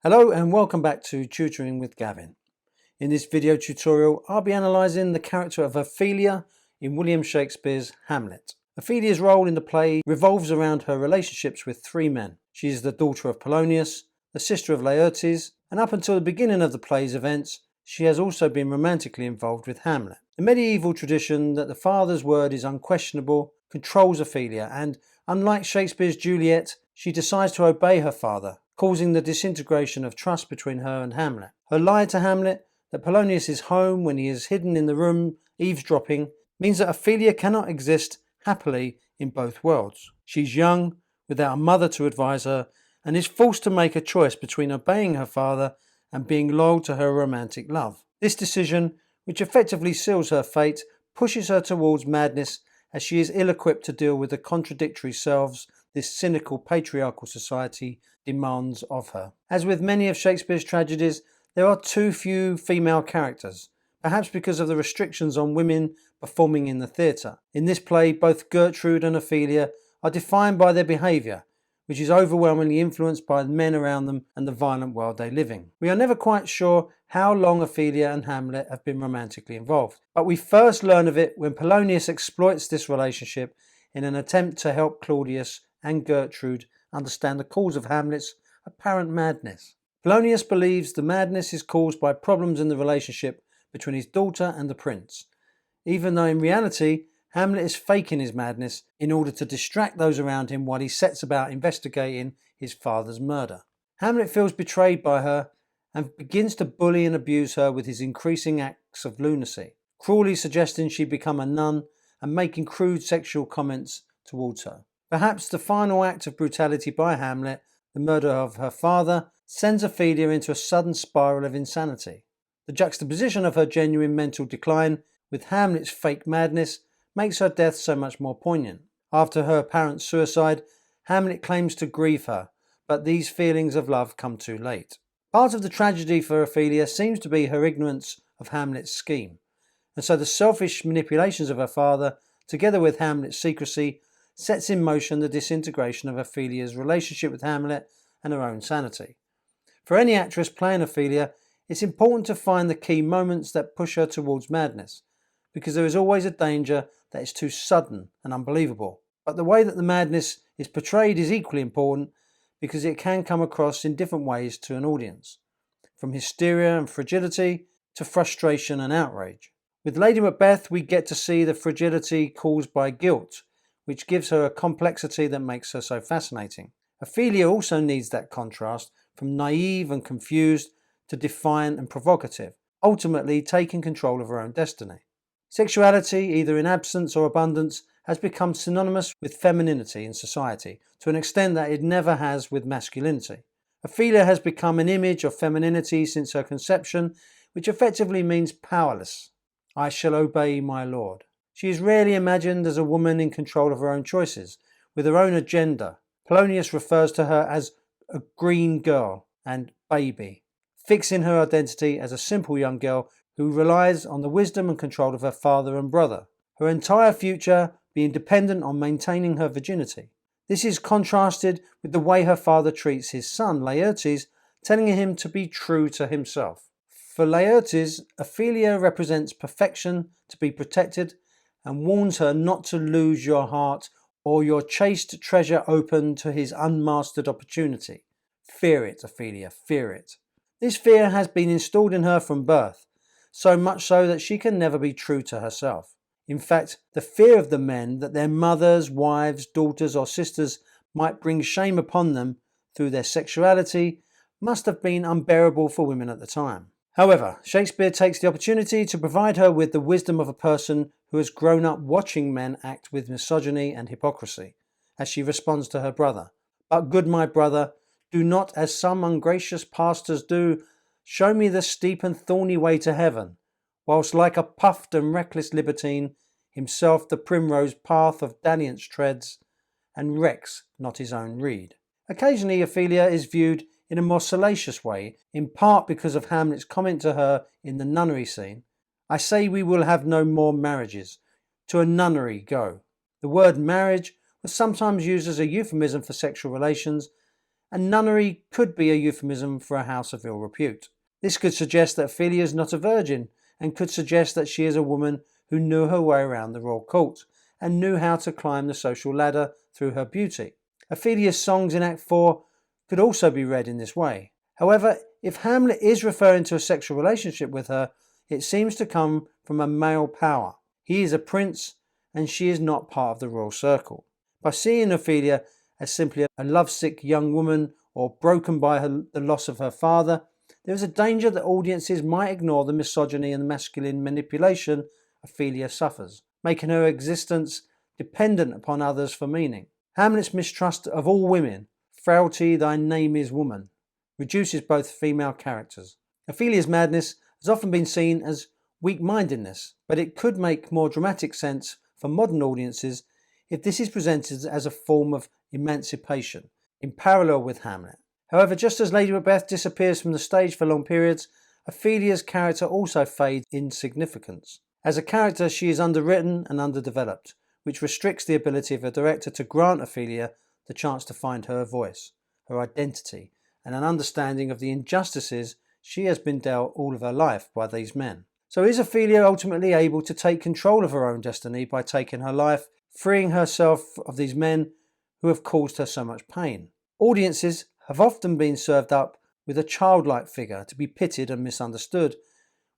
Hello and welcome back to Tutoring with Gavin. In this video tutorial, I'll be analysing the character of Ophelia in William Shakespeare's Hamlet. Ophelia's role in the play revolves around her relationships with three men. She is the daughter of Polonius, the sister of Laertes, and up until the beginning of the play's events, she has also been romantically involved with Hamlet. The medieval tradition that the father's word is unquestionable controls Ophelia, and unlike Shakespeare's Juliet, she decides to obey her father, causing the disintegration of trust between her and Hamlet. Her lie to Hamlet that Polonius is home when he is hidden in the room eavesdropping means that Ophelia cannot exist happily in both worlds. She's young, without a mother to advise her, and is forced to make a choice between obeying her father and being loyal to her romantic love. This decision, which effectively seals her fate, pushes her towards madness as she is ill-equipped to deal with the contradictory selves this cynical patriarchal society demands of her. As with many of Shakespeare's tragedies, there are too few female characters, perhaps because of the restrictions on women performing in the theatre. In this play, both Gertrude and Ophelia are defined by their behaviour, which is overwhelmingly influenced by the men around them and the violent world they live in. We are never quite sure how long Ophelia and Hamlet have been romantically involved, but we first learn of it when Polonius exploits this relationship in an attempt to help Claudius and Gertrude understand the cause of Hamlet's apparent madness. Polonius believes the madness is caused by problems in the relationship between his daughter and the prince, even though in reality Hamlet is faking his madness in order to distract those around him while he sets about investigating his father's murder. Hamlet feels betrayed by her and begins to bully and abuse her with his increasing acts of lunacy, cruelly suggesting she become a nun and making crude sexual comments towards her. Perhaps the final act of brutality by Hamlet, the murder of her father, sends Ophelia into a sudden spiral of insanity. The juxtaposition of her genuine mental decline with Hamlet's fake madness makes her death so much more poignant. After her apparent suicide, Hamlet claims to grieve her, but these feelings of love come too late. Part of the tragedy for Ophelia seems to be her ignorance of Hamlet's scheme, and so the selfish manipulations of her father, together with Hamlet's secrecy, sets in motion the disintegration of Ophelia's relationship with Hamlet and her own sanity. For any actress playing Ophelia, it's important to find the key moments that push her towards madness, because there is always a danger that it's too sudden and unbelievable. But the way that the madness is portrayed is equally important, because it can come across in different ways to an audience, from hysteria and fragility to frustration and outrage. With Lady Macbeth, we get to see the fragility caused by guilt, which gives her a complexity that makes her so fascinating. Ophelia also needs that contrast from naive and confused to defiant and provocative, ultimately taking control of her own destiny. Sexuality, either in absence or abundance, has become synonymous with femininity in society to an extent that it never has with masculinity. Ophelia has become an image of femininity since her conception, which effectively means powerless. I shall obey my lord. She is rarely imagined as a woman in control of her own choices, with her own agenda. Polonius refers to her as a green girl and baby, fixing her identity as a simple young girl who relies on the wisdom and control of her father and brother, her entire future being dependent on maintaining her virginity. This is contrasted with the way her father treats his son, Laertes, telling him to be true to himself. For Laertes, Ophelia represents perfection to be protected and warns her not to lose your heart or your chaste treasure open to his unmastered opportunity. Fear it, Ophelia, fear it. This fear has been installed in her from birth, so much so that she can never be true to herself. In fact, the fear of the men that their mothers, wives, daughters or sisters might bring shame upon them through their sexuality must have been unbearable for women at the time. However, Shakespeare takes the opportunity to provide her with the wisdom of a person who has grown up watching men act with misogyny and hypocrisy, as she responds to her brother. But good my brother, do not as some ungracious pastors do, show me the steep and thorny way to heaven, whilst like a puffed and reckless libertine, himself the primrose path of dalliance treads, and recks not his own reed. Occasionally Ophelia is viewed in a more salacious way, in part because of Hamlet's comment to her in the nunnery scene, I say we will have no more marriages. To a nunnery go. The word marriage was sometimes used as a euphemism for sexual relations, and nunnery could be a euphemism for a house of ill repute. This could suggest that Ophelia is not a virgin, and could suggest that she is a woman who knew her way around the royal court and knew how to climb the social ladder through her beauty. Ophelia's songs in Act 4 could also be read in this way. However, if Hamlet is referring to a sexual relationship with her, it seems to come from a male power. He is a prince, and she is not part of the royal circle. By seeing Ophelia as simply a lovesick young woman or broken by the loss of her father, there is a danger that audiences might ignore the misogyny and masculine manipulation Ophelia suffers, making her existence dependent upon others for meaning. Hamlet's mistrust of all women, "Frailty, thy name is woman," reduces both female characters. Ophelia's madness has often been seen as weak-mindedness, but it could make more dramatic sense for modern audiences if this is presented as a form of emancipation, in parallel with Hamlet. However, just as Lady Macbeth disappears from the stage for long periods, Ophelia's character also fades in significance. As a character, she is underwritten and underdeveloped, which restricts the ability of a director to grant Ophelia the chance to find her voice, her identity, and an understanding of the injustices she has been dealt all of her life by these men. So is Ophelia ultimately able to take control of her own destiny by taking her life, freeing herself of these men who have caused her so much pain? Audiences have often been served up with a childlike figure to be pitied and misunderstood,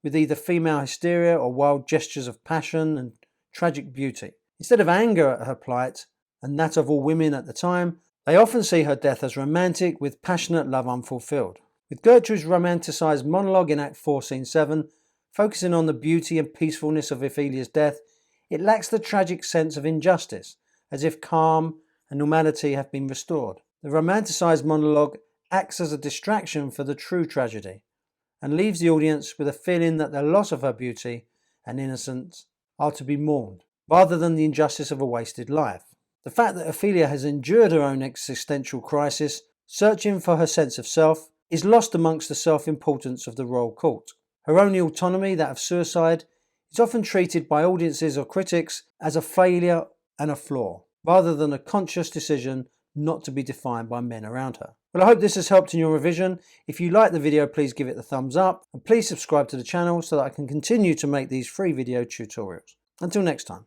with either female hysteria or wild gestures of passion and tragic beauty. Instead of anger at her plight, and that of all women at the time, they often see her death as romantic, with passionate love unfulfilled. With Gertrude's romanticised monologue in Act 4, Scene 7, focusing on the beauty and peacefulness of Ophelia's death, it lacks the tragic sense of injustice, as if calm and normality have been restored. The romanticised monologue acts as a distraction for the true tragedy, and leaves the audience with a feeling that the loss of her beauty and innocence are to be mourned, rather than the injustice of a wasted life. The fact that Ophelia has endured her own existential crisis, searching for her sense of self, is lost amongst the self-importance of the royal court. Her only autonomy, that of suicide, is often treated by audiences or critics as a failure and a flaw, rather than a conscious decision not to be defined by men around her. Well, I hope this has helped in your revision. If you like the video, please give it a thumbs up, and please subscribe to the channel so that I can continue to make these free video tutorials. Until next time.